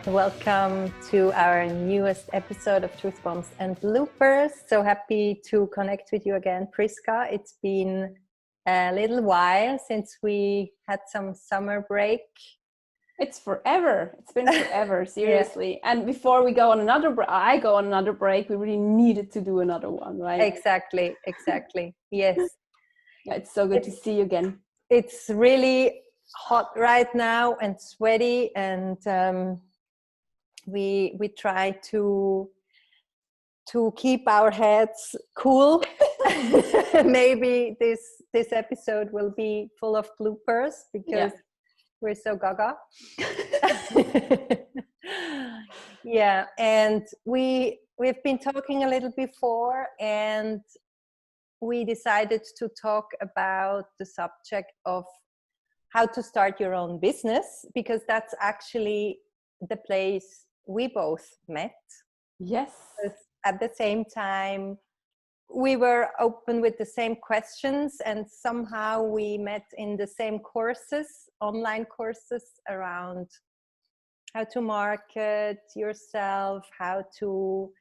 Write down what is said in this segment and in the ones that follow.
Welcome to our newest episode of Truth Bombs and Bloopers. So happy to connect with you again, Priska. It's been a little while since we had some summer break. It's forever. It's been forever, seriously. Yeah. And before we go on another break, we really needed to do another one, right? Exactly. Yes. Yeah, it's so good to see you again. It's really hot right now and sweaty, and we try to keep our heads cool. Maybe this episode will be full of bloopers because we're so gaga. Yeah, and we've been talking a little before, and we decided to talk about the subject of how to start your own business, because that's actually the place we both met. Yes. At the same time, we were open with the same questions, and somehow we met in the same courses, online courses around how to market yourself, how to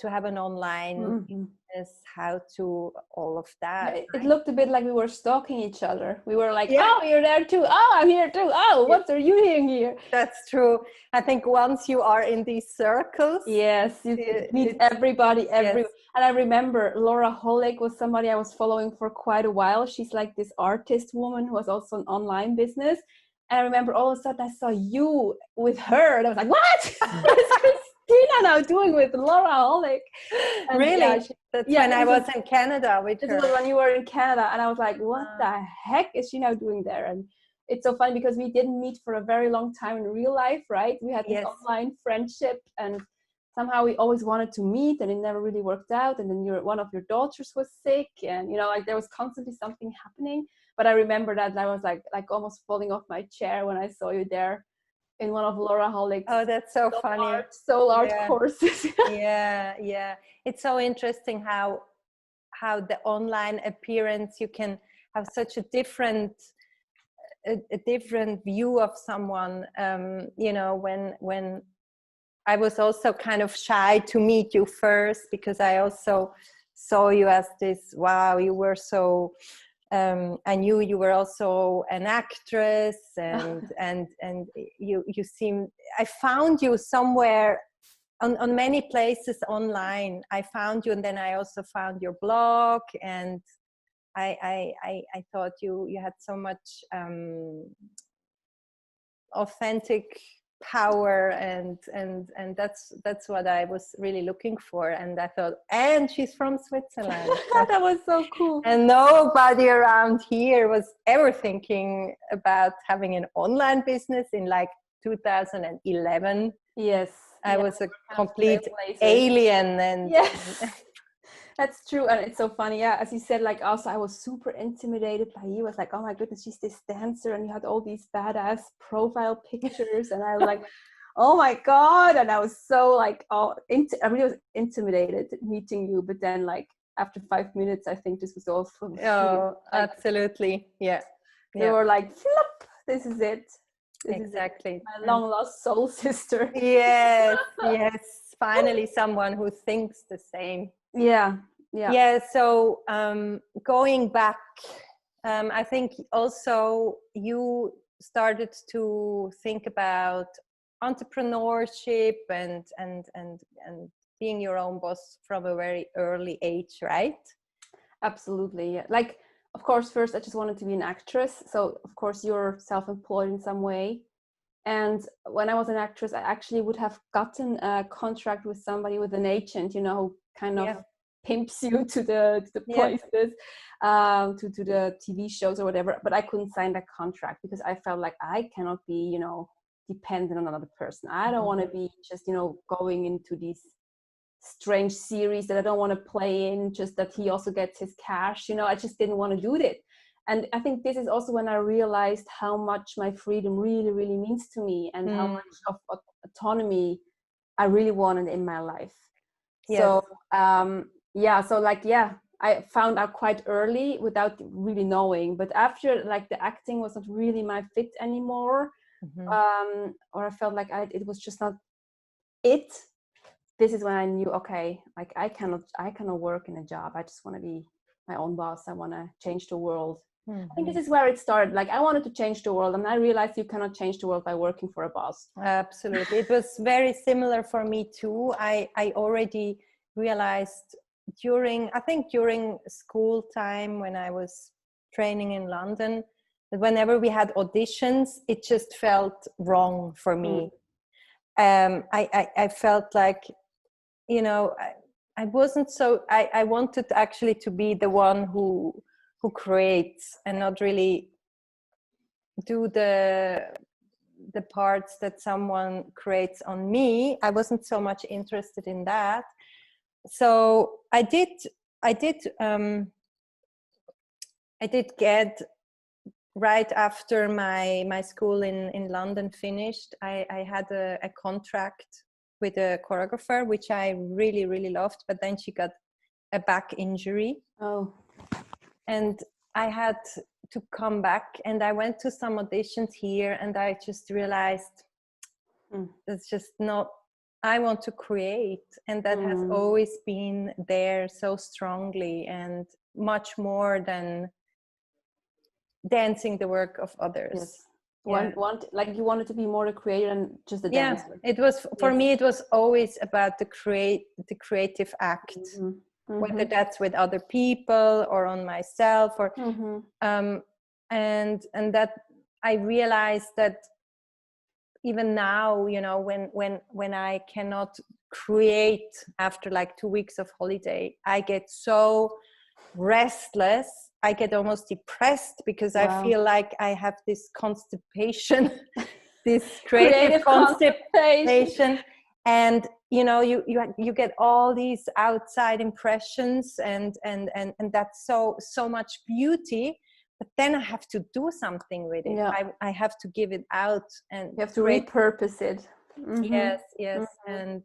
have an online business, how to all of that. Yeah, it looked a bit like we were stalking each other. We were like, oh, you're there too. Oh, I'm here too. Oh, what are you doing here? That's true. I think once you are in these circles, yes, you meet everybody everywhere. Yes. And I remember Laura Hollick was somebody I was following for quite a while. She's like this artist woman who has also an online business. And I remember all of a sudden I saw you with her, and I was like, what? What is Christina now doing with Laura Hollick? And really? That's when I was in Canada with her. This was when you were in Canada, and I was like, what the heck is she now doing there? And it's so funny because we didn't meet for a very long time in real life, right? We had this online friendship, and somehow we always wanted to meet, and it never really worked out. And then one of your daughters was sick, and like there was constantly something happening. But I remember that, and I was like almost falling off my chair when I saw you there in one of Laura Hollick's. Oh, that's so funny. Soul art courses. Yeah. It's so interesting how the online appearance, you can have such a different view of someone. When I was also kind of shy to meet you first, because I also saw you as this, wow, you were so I knew you were also an actress, and you seem, I found you somewhere on many places online. I found you, and then I also found your blog, and I thought you had so much authentic power, and that's what I was really looking for. And I thought, and she's from Switzerland. That was so cool. And nobody around here was ever thinking about having an online business in like 2011. Yes, I was a complete alien. And yes. That's true. And it's so funny. Yeah, as you said, like also I was super intimidated by you. I was like, oh my goodness, she's this dancer, and you had all these badass profile pictures, and I was like, oh my God. And I was so like, I really was intimidated meeting you. But then like after 5 minutes, I think this was all from absolutely. Yeah. They were like, flop, this is it. Exactly. Is it. My long lost soul sister. Yes. Finally someone who thinks the same. Yeah. So going back, I think also you started to think about entrepreneurship and being your own boss from a very early age, right? Absolutely. Yeah. Like, of course, first I just wanted to be an actress. So of course you're self-employed in some way. And when I was an actress, I actually would have gotten a contract with somebody, with an agent, who kind of pimps you to the places, to the TV shows or whatever. But I couldn't sign that contract because I felt like I cannot be, dependent on another person. I don't want to be just, going into these strange series that I don't want to play in, just that he also gets his cash. I just didn't want to do it. And I think this is also when I realized how much my freedom really, really means to me, and how much of autonomy I really wanted in my life. Yes. So, I found out quite early without really knowing. But after, like, the acting was not really my fit anymore, or I felt like it was just not it. This is when I knew, okay, like I cannot work in a job. I just want to be my own boss. I want to change the world. I think this is where it started. Like I wanted to change the world, and I realized you cannot change the world by working for a boss. Absolutely. It was very similar for me too. I already realized during school time, when I was training in London, that whenever we had auditions, it just felt wrong for me. I felt like, you know, I wasn't so, I wanted actually to be the one who creates and not really do the parts that someone creates on me. I wasn't so much interested in that. So I did get, right after my school in London finished, I had a contract with a choreographer, which I really, really loved, but then she got a back injury. Oh. And I had to come back, and I went to some auditions here, and I just realized it's just not, I want to create, and that has always been there so strongly, and much more than dancing the work of others. Yes. Like you wanted to be more a creator than just a dancer. It was for me, it was always about the creative act. Whether that's with other people or on myself, or and that I realized that even now, you know, when I cannot create after like 2 weeks of holiday, I get so restless. I get almost depressed because I feel like I have this constipation, this creative constipation. And you know, you get all these outside impressions, and that's so much beauty, but then I have to do something with it. I have to give it out, and you have to repurpose it. Yes. And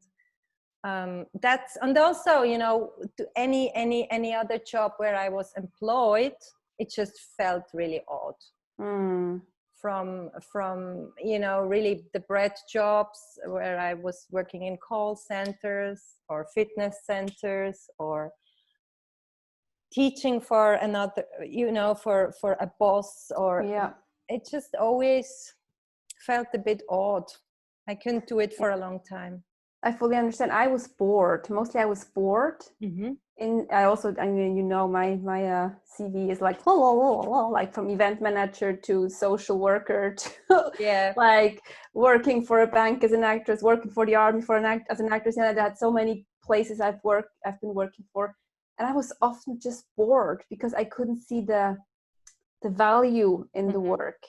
that's, and also, you know, to any other job where I was employed, it just felt really odd. From you know, really the bread jobs where I was working in call centers or fitness centers, or teaching for another, you know, for a boss, or it just always felt a bit odd. I couldn't do it for a long time. I fully understand. I was bored. Mostly I was bored. And I mean, you know, my CV is like, like from event manager to social worker to like working for a bank as an actress, working for the army as an actress. And I had so many places I've been working for. And I was often just bored because I couldn't see the value in the work.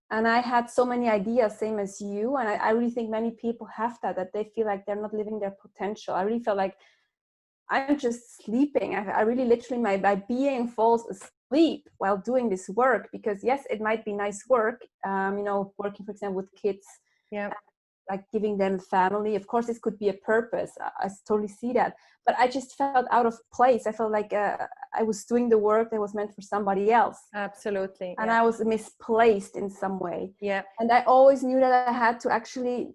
And I had so many ideas, same as you. And I really think many people have that they feel like they're not living their potential. I really felt like I'm just sleeping. I really literally, my being falls asleep while doing this work, because yes, it might be nice work, you know, working, for example, with kids, like giving them family. Of course, this could be a purpose. I totally see that. But I just felt out of place. I felt like I was doing the work that was meant for somebody else. Absolutely. And I was misplaced in some way. Yeah. And I always knew that I had to actually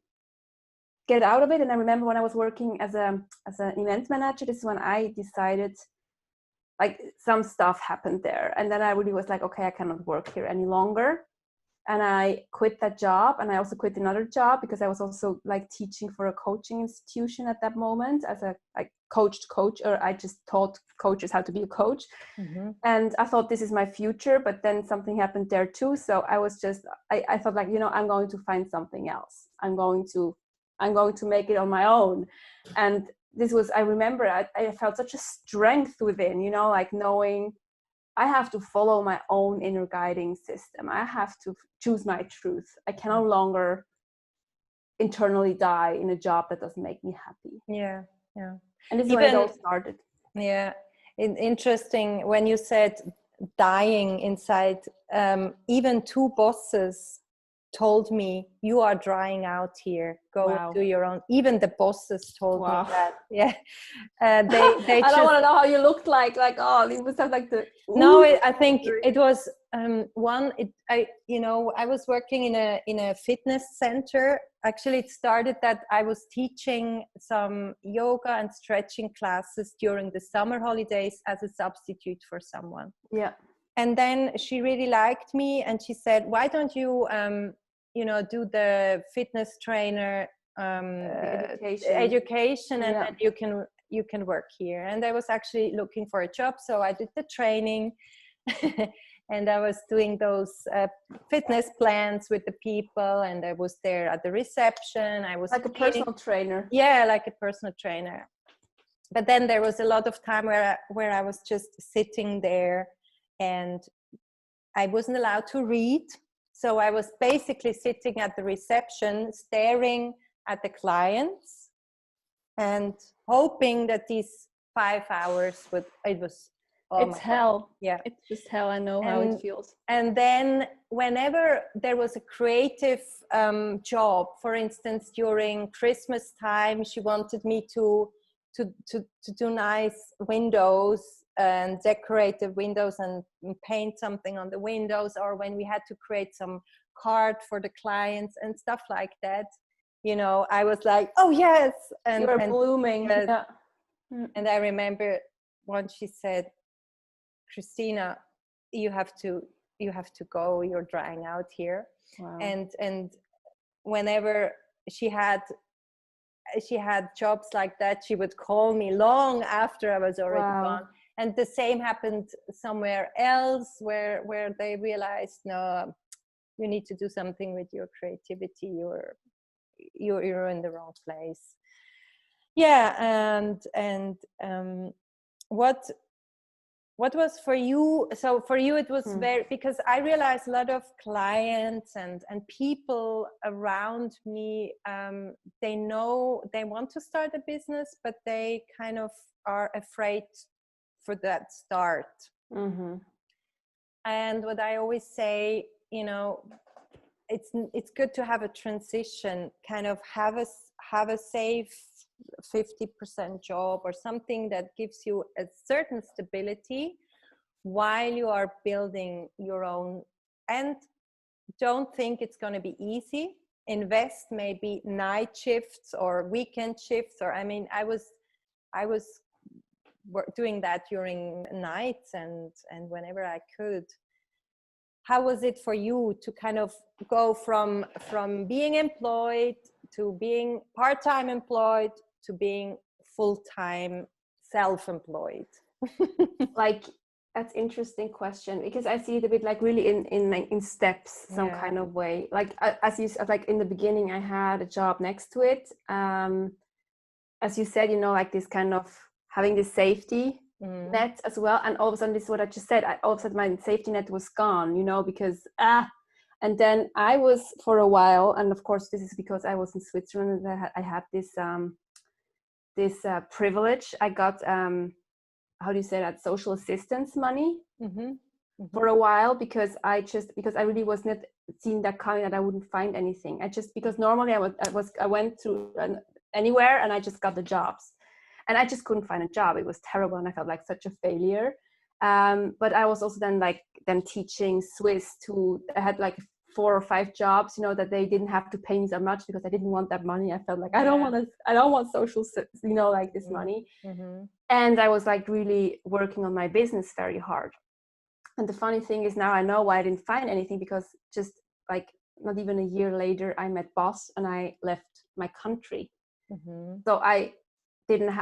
get out of it. And I remember when I was working as an event manager, this is when I decided, like, some stuff happened there. And then I really was like, okay, I cannot work here any longer. And I quit that job, and I also quit another job because I was also like teaching for a coaching institution at that moment as a like coach, or I just taught coaches how to be a coach. And I thought this is my future, but then something happened there too. So I was just, I thought like, you know, I'm going to find something else. I'm going to make it on my own. And this was, I remember I felt such a strength within, you know, like knowing I have to follow my own inner guiding system. I have to choose my truth. I can no longer internally die in a job that doesn't make me happy. Yeah. And this is when it all started. Yeah. Interesting when you said dying inside. Even two bosses told me, you are drying out here, go Wow. do your own. Even the bosses told Wow. me that. Yeah. They I don't just, want to know how you looked like oh, you must have like the no, I think it was I was working in a fitness center. Actually, it started that I was teaching some yoga and stretching classes during the summer holidays as a substitute for someone. Yeah. And then she really liked me, and she said, why don't you do the fitness trainer education, and then you can work here. And I was actually looking for a job, so I did the training. And I was doing those fitness plans with the people, and I was there at the reception. I was like a personal trainer. Yeah, like a personal trainer. But then there was a lot of time where I was just sitting there, and I wasn't allowed to read. So I was basically sitting at the reception, staring at the clients and hoping that these 5 hours It's hell. God. Yeah. It's just hell. I know how it feels. And then whenever there was a creative job, for instance, during Christmas time, she wanted me to do nice windows and decorate the windows and paint something on the windows, or when we had to create some card for the clients and stuff like that, I was like, oh yes, and you're blooming. Yeah. And I remember once she said, Christina, you have to go, you're drying out here. Wow. And whenever she had jobs like that, she would call me long after I was already gone. And the same happened somewhere else where they realized, no, you need to do something with your creativity. You're in the wrong place. Yeah. And what was for you? So for you, it was very, because I realized a lot of clients and people around me, they know they want to start a business, but they kind of are afraid for that start. Mm-hmm. And what I always say, it's good to have a transition, kind of have a safe 50% job or something that gives you a certain stability while you are building your own. And don't think it's going to be easy. Invest maybe night shifts or weekend shifts, or I was doing that during nights and whenever I could. How was it for you to kind of go from being employed to being part-time employed to being full-time self-employed? Like, that's interesting question, because I see it a bit like really in steps, some kind of way. Like as you said, like in the beginning, I had a job next to it. As you said, like this kind of having this safety net as well. And all of a sudden, this is what I just said. All of a sudden, my safety net was gone, because and then I was for a while, and of course, this is because I was in Switzerland and I had this privilege. I got how do you say that, social assistance money for a while, because I really was not seeing that coming, that I wouldn't find anything. Because normally I went to anywhere and I just got the jobs, and I just couldn't find a job. It was terrible, and I felt like such a failure. But I was also then teaching Swiss I had like 4 or 5 jobs, that they didn't have to pay me so much, because I didn't want that money. I felt like I don't want social, like this money. And I was like really working on my business very hard. And the funny thing is, now I know why I didn't find anything, because just like not even a year later, I met boss and I left my country. So I didn't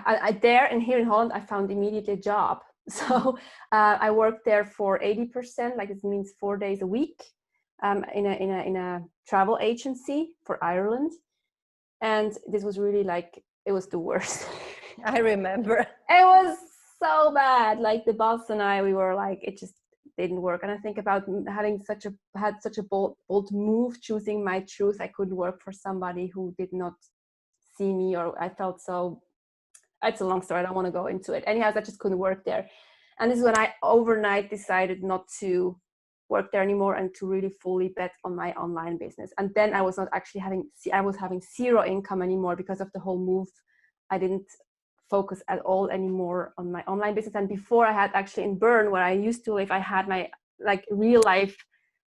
there, and here in Holland, I found immediately a job. So I worked there for 80%, like it means 4 days a week, in a travel agency for Ireland. And this was really like, it was the worst. I remember. It was so bad. Like the boss and I, we were like, it just didn't work. And I think about having such a bold move, choosing my truth. I couldn't work for somebody who did not see me, or I felt so. It's a long story. I don't want to go into it. Anyhow, I just couldn't work there. And this is when I overnight decided not to work there anymore and to really fully bet on my online business. And then I was not actually I was having zero income anymore because of the whole move. I didn't focus at all anymore on my online business. And before, I had actually in Bern, where I used to live, I had my like real life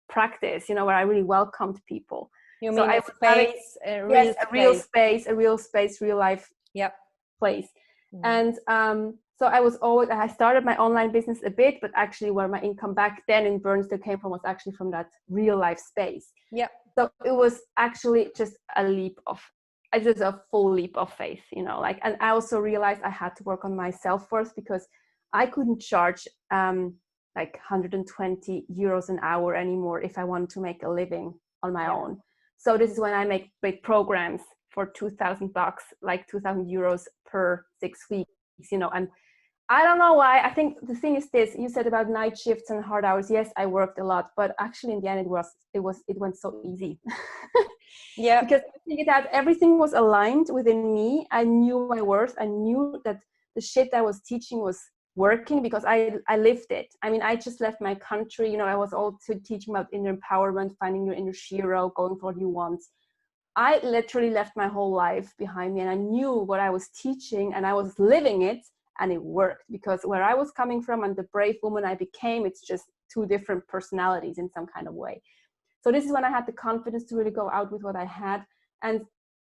practice, you know, where I really welcomed people. You so mean I a was space, having, a real yes, space. a real space, real life Yep. place. Mm. And so I started my online business a bit, but actually where my income back then in Bern still came from was actually from that real life space. Yep. So it was actually just a full leap of faith, you know, like, and I also realized I had to work on my self-worth, because I couldn't charge like 120 euros an hour anymore if I wanted to make a living on my own. So this is when I make programs for $2,000, like 2,000 euros per 6 weeks, you know. And I don't know why. I think the thing is this: you said about night shifts and hard hours. Yes, I worked a lot, but actually in the end, it went so easy. Yeah. Because I think that everything was aligned within me. I knew my worth. I knew that the shit I was teaching was working, because I lived it. I mean, I just left my country. You know, I was also teaching about inner empowerment, finding your inner hero, going for what you want. I literally left my whole life behind me, and I knew what I was teaching, and I was living it, and it worked, because where I was coming from and the brave woman I became, it's just two different personalities in some kind of way. So this is when I had the confidence to really go out with what I had. And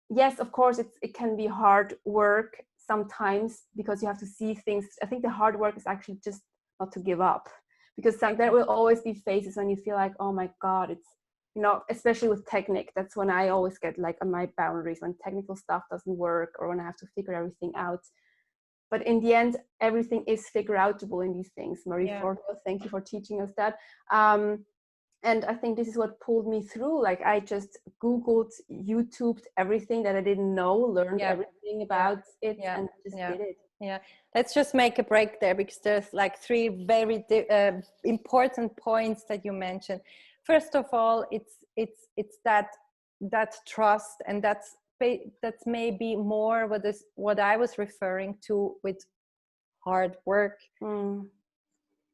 yes, of course, it can be hard work sometimes, because you have to see things. I think the hard work is actually just not to give up, because there will always be phases when you feel like, oh my God, it's, you know, especially with technique, that's when I always get like on my boundaries, when technical stuff doesn't work or when I have to figure everything out. But in the end, everything is figure outable in these things. Marie Forleo, thank you for teaching us that. And I think this is what pulled me through. Like, I just Googled, YouTubed everything that I didn't know, learned everything about it, and just did it. Yeah, let's just make a break there, because there's like three very important points that you mentioned. First of all, it's that trust, and that's maybe more what I was referring to with hard work.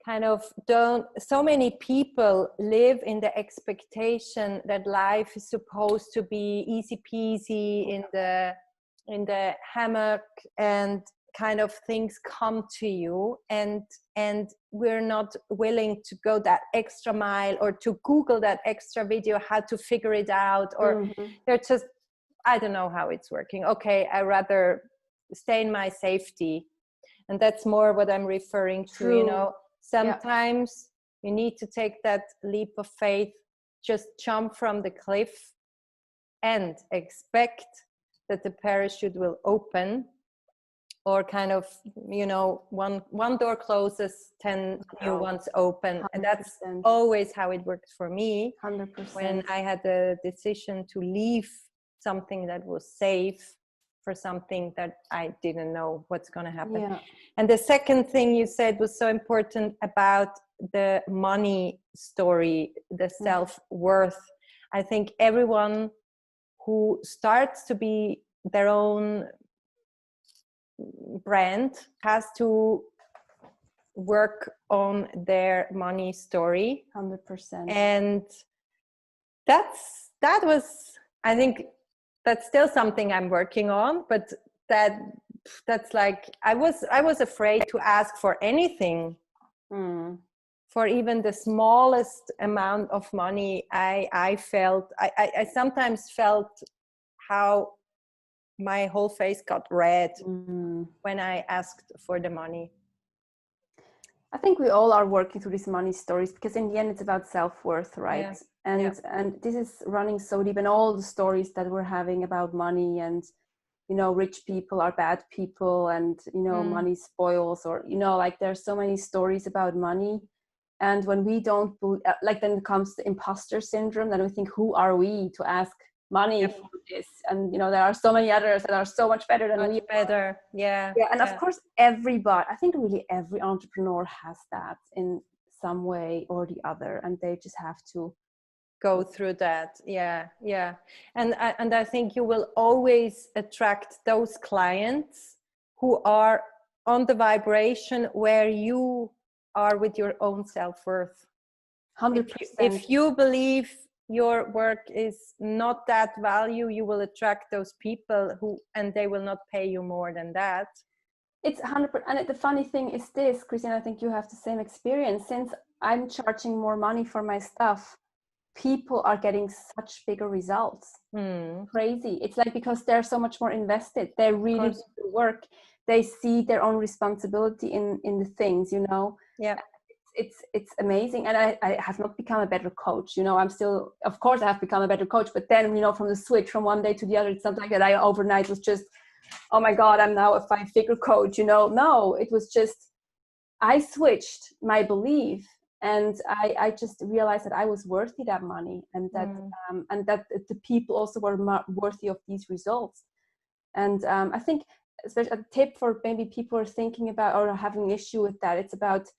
Kind of so many people live in the expectation that life is supposed to be easy peasy in the hammock, and kind of things come to you, and we're not willing to go that extra mile, or to Google that extra video how to figure it out, or they're just, I don't know how it's working. Okay, I rather stay in my safety. And that's more what I'm referring to. You know, sometimes you need to take that leap of faith, just jump from the cliff and expect that the parachute will open, or kind of, you know, one door closes, 10 new ones open. 100%. And that's always how it worked for me. 100%. When I had the decision to leave something that was safe for something that I didn't know what's going to happen. Yeah. And the second thing you said was so important about the money story, the self-worth. I think everyone who starts to be their own brand has to work on their money story. 100%. And that was, I think, that's still something I'm working on, but that's like, I was afraid to ask for anything, for even the smallest amount of money. I sometimes felt how my whole face got red when I asked for the money. I think we all are working through these money stories, because in the end it's about self-worth, right? Yeah. And this is running so deep, and all the stories that we're having about money, and, you know, rich people are bad people, and, you know, money spoils, or, you know, like there's so many stories about money. And when we don't, like, then comes the imposter syndrome, then we think, who are we to ask money for this? And, you know, there are so many others that are so much better than we are. And of course, everybody, I think really every entrepreneur has that in some way or the other, and they just have to go through that. And I think you will always attract those clients who are on the vibration where you are with your own self-worth. 100%. If you believe your work is not that value, you will attract those people and they will not pay you more than that. It's 100%. And the funny thing is this, Christina, I think you have the same experience. Since I'm charging more money for my stuff, people are getting such bigger results. Crazy. It's like, because they're so much more invested, they really do the work, they see their own responsibility in the things, you know. Yeah, it's amazing. And I have not become a better coach, you know. I'm still, of course I have become a better coach, but then, you know, from the switch from one day to the other, it's not like that I overnight was just, oh my God, I'm now a 5-figure coach, you know. No, it was just, I switched my belief, and I just realized that I was worthy that money, and that the people also were worthy of these results. And I think, especially a tip for maybe people are thinking about or having an issue with that, it's about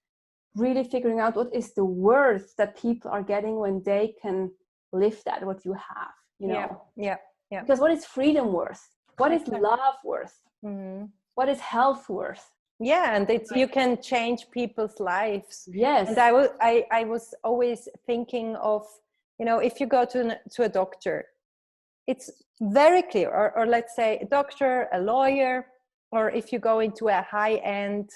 really figuring out what is the worth that people are getting when they can live that, what you have, you know. Yeah. Because what is freedom worth? What is love worth? What is health worth? Yeah, and you can change people's lives. Yes. And I was always thinking of, you know, if you go to a doctor, it's very clear, or let's say a doctor, a lawyer, or if you go into a high-end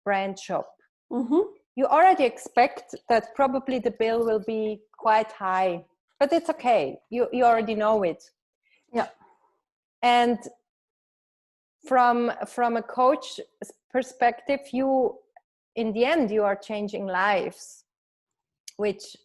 brand shop, you already expect that probably the bill will be quite high, but it's okay. You already know it. Yeah. And from a coach perspective, in the end, you are changing lives, which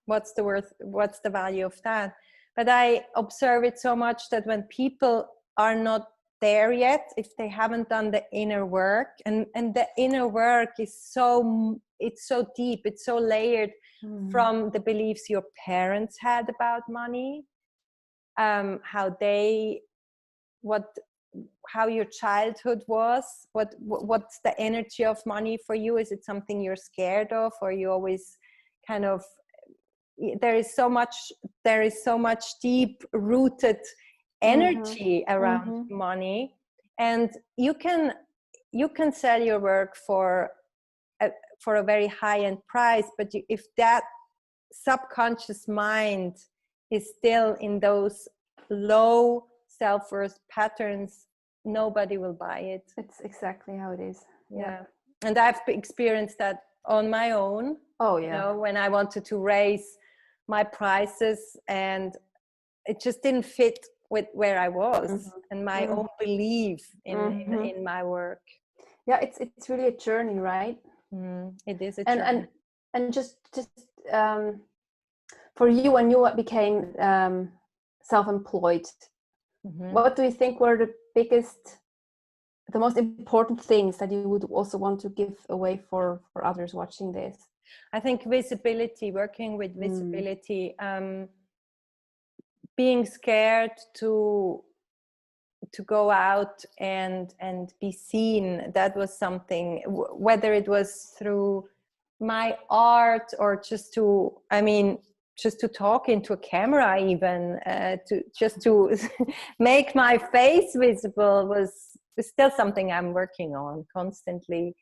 what's the value of that? But I observe it so much that when people are not there yet, if they haven't done the inner work, and the inner work is so deep, it's so layered from the beliefs your parents had about money, how your childhood was, what's the energy of money for you? Is it something you're scared of, or you always kind of, there is so much deep rooted energy around money, and you can sell your work for a very high-end price, but if that subconscious mind is still in those low self-worth patterns, nobody will buy it. It's exactly how it is. Yeah. And I've experienced that on my own. Oh yeah. You know, when I wanted to raise my prices, and it just didn't fit with where I was and my own belief in my work. Yeah, it's really a journey, right? It is a journey. And just for you, when you became self-employed, what do you think were the most important things that you would also want to give away for others watching this? I think visibility, working with visibility, being scared to go out and be seen. That was something, whether it was through my art or just to talk into a camera, even to make my face visible was still something I'm working on constantly.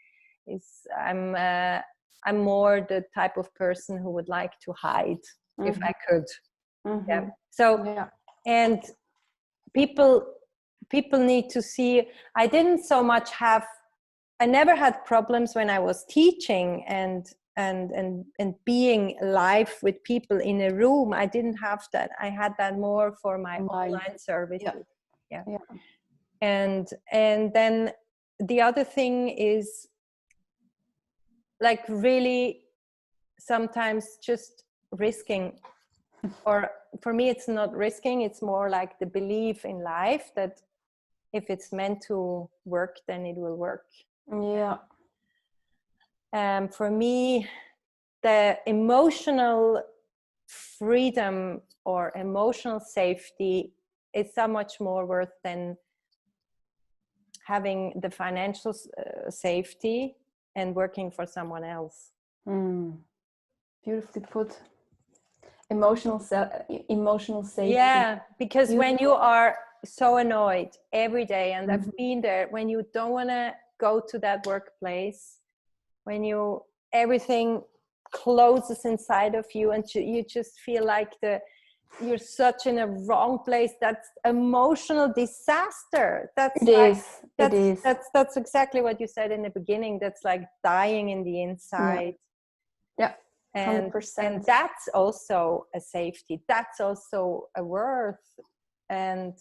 I'm more the type of person who would like to hide if I could. Yeah. So and people need to see. I never had problems when I was teaching and being live with people in a room. I didn't have that. I had that more for my online services. Yeah. And then the other thing is, like, really sometimes just risking, or for me it's not risking, it's more like the belief in life that if it's meant to work, then it will work. Yeah. For me, the emotional freedom or emotional safety is so much more worth than having the financial safety and working for someone else. Beautifully put. Emotional safety. Yeah, because when you are so annoyed every day, and I've been there, when you don't want to go to that workplace, when everything closes inside of you, and you just feel like you're such in a wrong place. That's emotional disaster. That's exactly what you said in the beginning. That's like dying in the inside. Yeah. And 100%. and that's also a safety, that's also a worth. And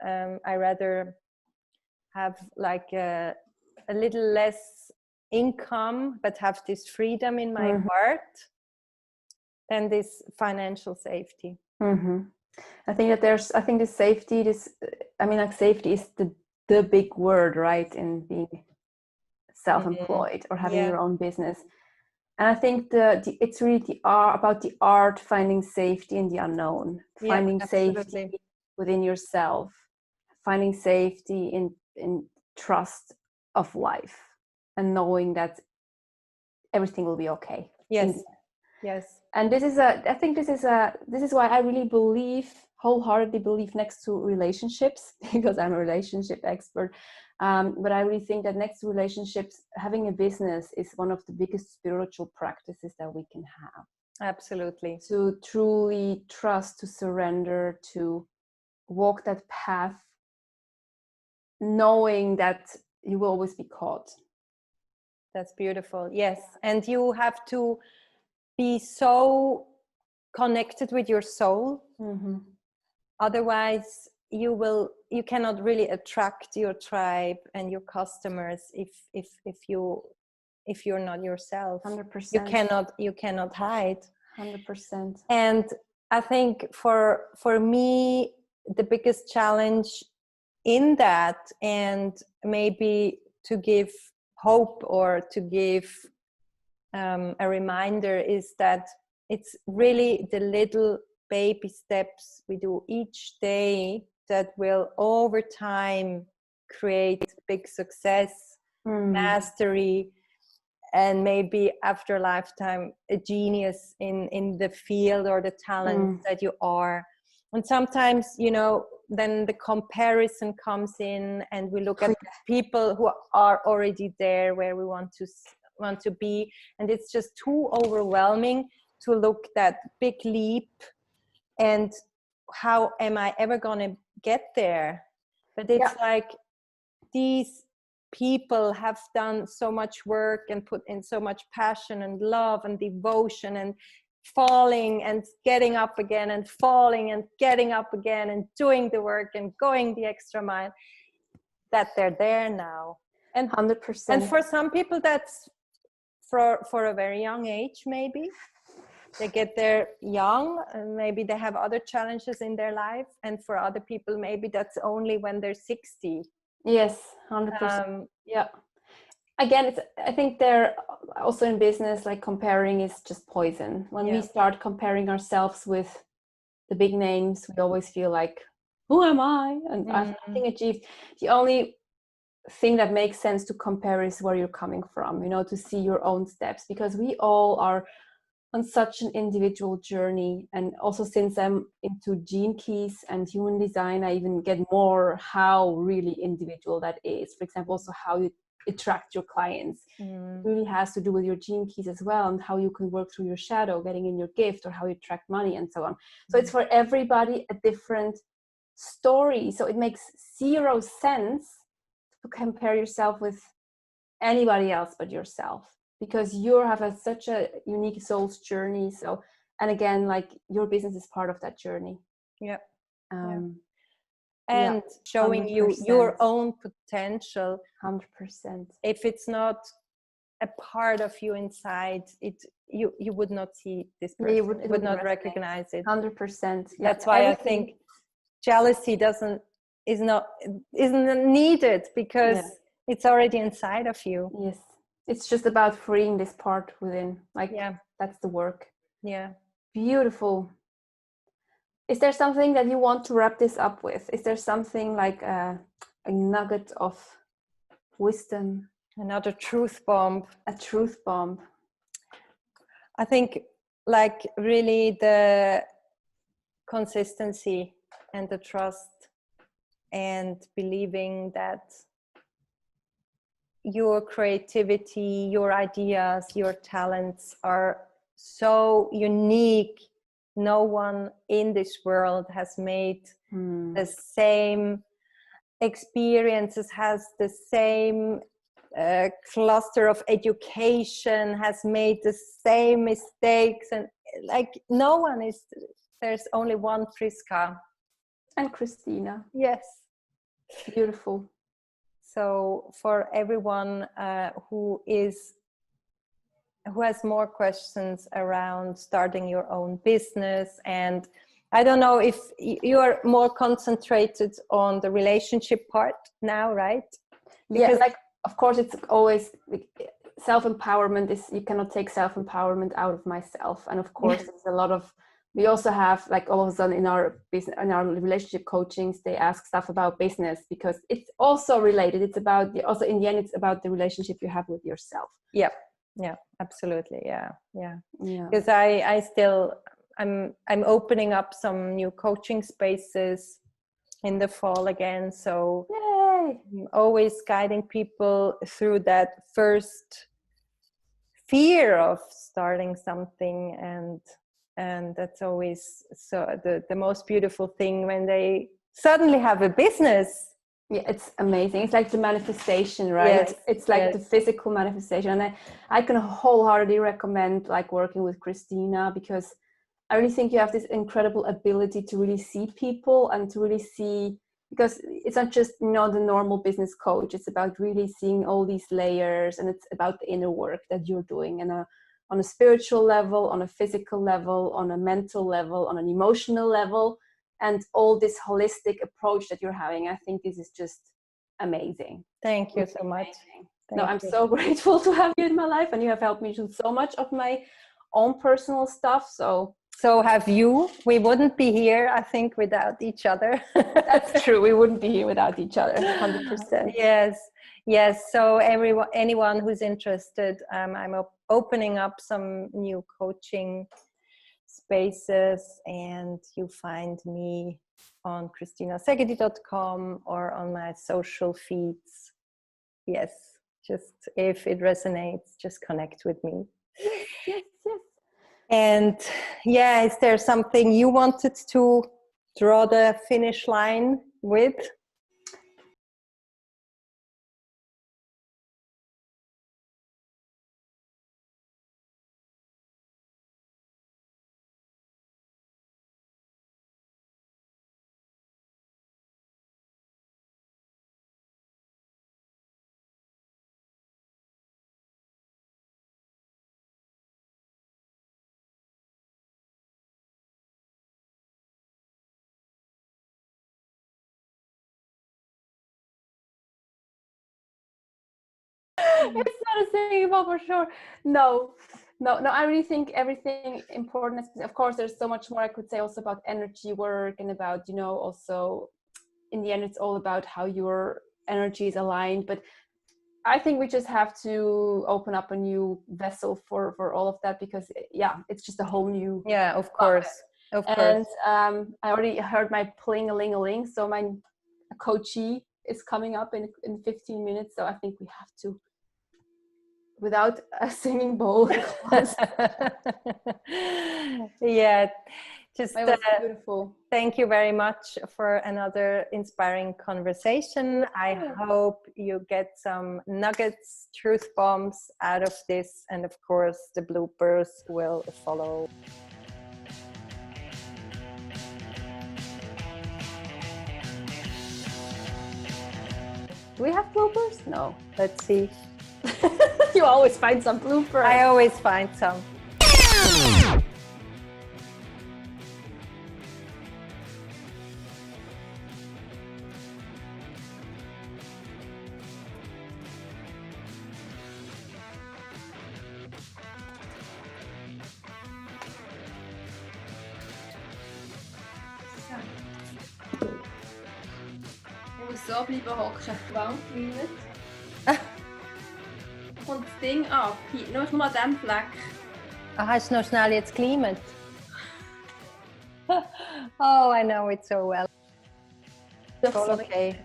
I rather have like a little less income but have this freedom in my heart than this financial safety. I think that I think the safety, safety is the big word, right, in being self-employed or having your own business. And I think it's really about the art, finding safety in the unknown, finding safety within yourself, finding safety in trust of life, and knowing that everything will be okay. Yes. And this is why I really wholeheartedly believe, next to relationships, because I'm a relationship expert, but I really think that next to relationships, having a business is one of the biggest spiritual practices that we can have. Absolutely. To truly trust, to surrender, to walk that path, knowing that you will always be caught. That's beautiful. Yes. And you have to be so connected with your soul. Otherwise you cannot really attract your tribe and your customers if you're not yourself. 100%. You cannot hide. 100%. And I think for me the biggest challenge in that, and maybe to give hope or to give a reminder, is that it's really the little baby steps we do each day that will over time create big success, mastery, and maybe after a lifetime a genius in the field or the talent that you are. And sometimes, then the comparison comes in, and we look at people who are already there where we want to be, and it's just too overwhelming to look that big leap, and how am I ever going to get there? But it's like these people have done so much work and put in so much passion and love and devotion, and falling and getting up again, and falling and getting up again, and doing the work and going the extra mile, that they're there now. And 100%. And for some people that's for a very young age. Maybe they get there young, and maybe they have other challenges in their life, and for other people maybe that's only when they're 60. Yes, 100%. Yeah. Again, I think they're also in business, like comparing is just poison. When we start comparing ourselves with the big names, we always feel like, who am I? And I've nothing achieved. The only thing that makes sense to compare is where you're coming from, to see your own steps, because we all are on such an individual journey. And also, since I'm into gene keys and human design, I even get more how really individual that is. For example, also how you attract your clients. It really has to do with your gene keys as well, and how you can work through your shadow, getting in your gift, or how you attract money and so on. So it's for everybody a different story. So it makes zero sense to compare yourself with anybody else but yourself, because you have such a unique soul's journey. So, and again, like, your business is part of that journey. And showing 100%. you your own potential. 100%. If it's not a part of you inside, you would not see this person. You would not recognize it. 100%. That's why I think jealousy isn't needed, because it's already inside of you. Yes, it's just about freeing this part within. That's the work. Beautiful. Is there something that you want to wrap this up with? Is there something like a nugget of wisdom? Another truth bomb. A truth bomb. I think, like, really the consistency and the trust, and believing that your creativity, your ideas, your talents are so unique. No one in this world has made the same experiences, has the same cluster of education, has made the same mistakes, and like no one is, there's only one Priska. And Christina. Yes. Beautiful. So for everyone who has more questions around starting your own business, and I don't know if you are more concentrated on the relationship part now, right? Because, yeah, like, of course, it's always self-empowerment is, you cannot take self-empowerment out of myself. And of course, there's a lot of, we also have, like, all of a sudden in our business, in our relationship coachings, they ask stuff about business because it's also related. It's about also in the end, it's about the relationship you have with yourself. Yeah, absolutely. Yeah. Because I still, I'm opening up some new coaching spaces in the fall again. So yay! I'm always guiding people through that first fear of starting something, and that's always so the most beautiful thing when they suddenly have a business. Yeah, it's amazing. It's like the manifestation, right? Yes, it's like the physical manifestation. And I can wholeheartedly recommend like working with Christina, because I really think you have this incredible ability to really see people and to really see, because it's not just, you know, the normal business coach. It's about really seeing all these layers, and it's about the inner work that you're doing, and on a spiritual level, on a physical level, on a mental level, on an emotional level, and all this holistic approach that you're having. I think this is just amazing. Thank you so much. I'm so grateful to have you in my life, and you have helped me do so much of my own personal stuff. So have you. We wouldn't be here, I think, without each other. That's true. We wouldn't be here without each other, 100%. Yes. So anyone who's interested, I'm opening up some new coaching spaces, and you find me on ChristinaSegedi.com or on my social feeds. Yes, just if it resonates, just connect with me. Yes. And yeah, is there something you wanted to draw the finish line with? It's not a thing for sure. No, I really think everything important is, of course, there's so much more I could say also about energy work, and about, you know, also in the end it's all about how your energy is aligned. But I think we just have to open up a new vessel for all of that, because it's just a whole new of course. And I already heard my pling-a-ling-a-ling, so my coachee is coming up in 15 minutes, so I think we have to, without a singing bowl. Just beautiful. Thank you very much for another inspiring conversation. I hope you get some nuggets, truth bombs out of this, and of course the bloopers will follow. Do we have bloopers? No. Let's see. You always find some bloopers. I always find some. Ich muss so bleiben hocken. Die Wand klingelt. Kommt das Ding ab. Nur an diesem Fleck. Hast du noch schnell jetzt geklimmt? Oh, I know it so well. Voll okay.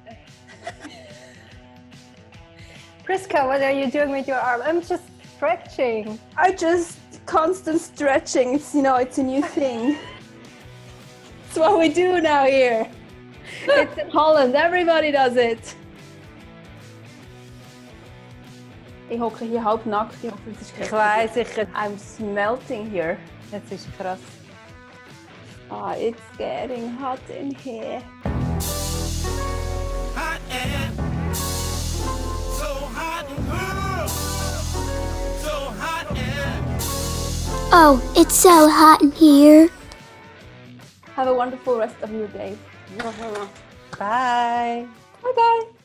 Priska, what are you doing with your arm? I'm just stretching. I just constant stretching. It's, it's a new thing. It's what we do now here. It's in Holland. Everybody does it. Ich hocke hier halb nackt. Ich hoffe, das ist Ich weiß, I'm smelting here. Jetzt ist krass. Ah, it's getting hot in here. I am so hot and cool. So hot and Oh, it's so hot in here. Have a wonderful rest of your day. Bye. Bye bye.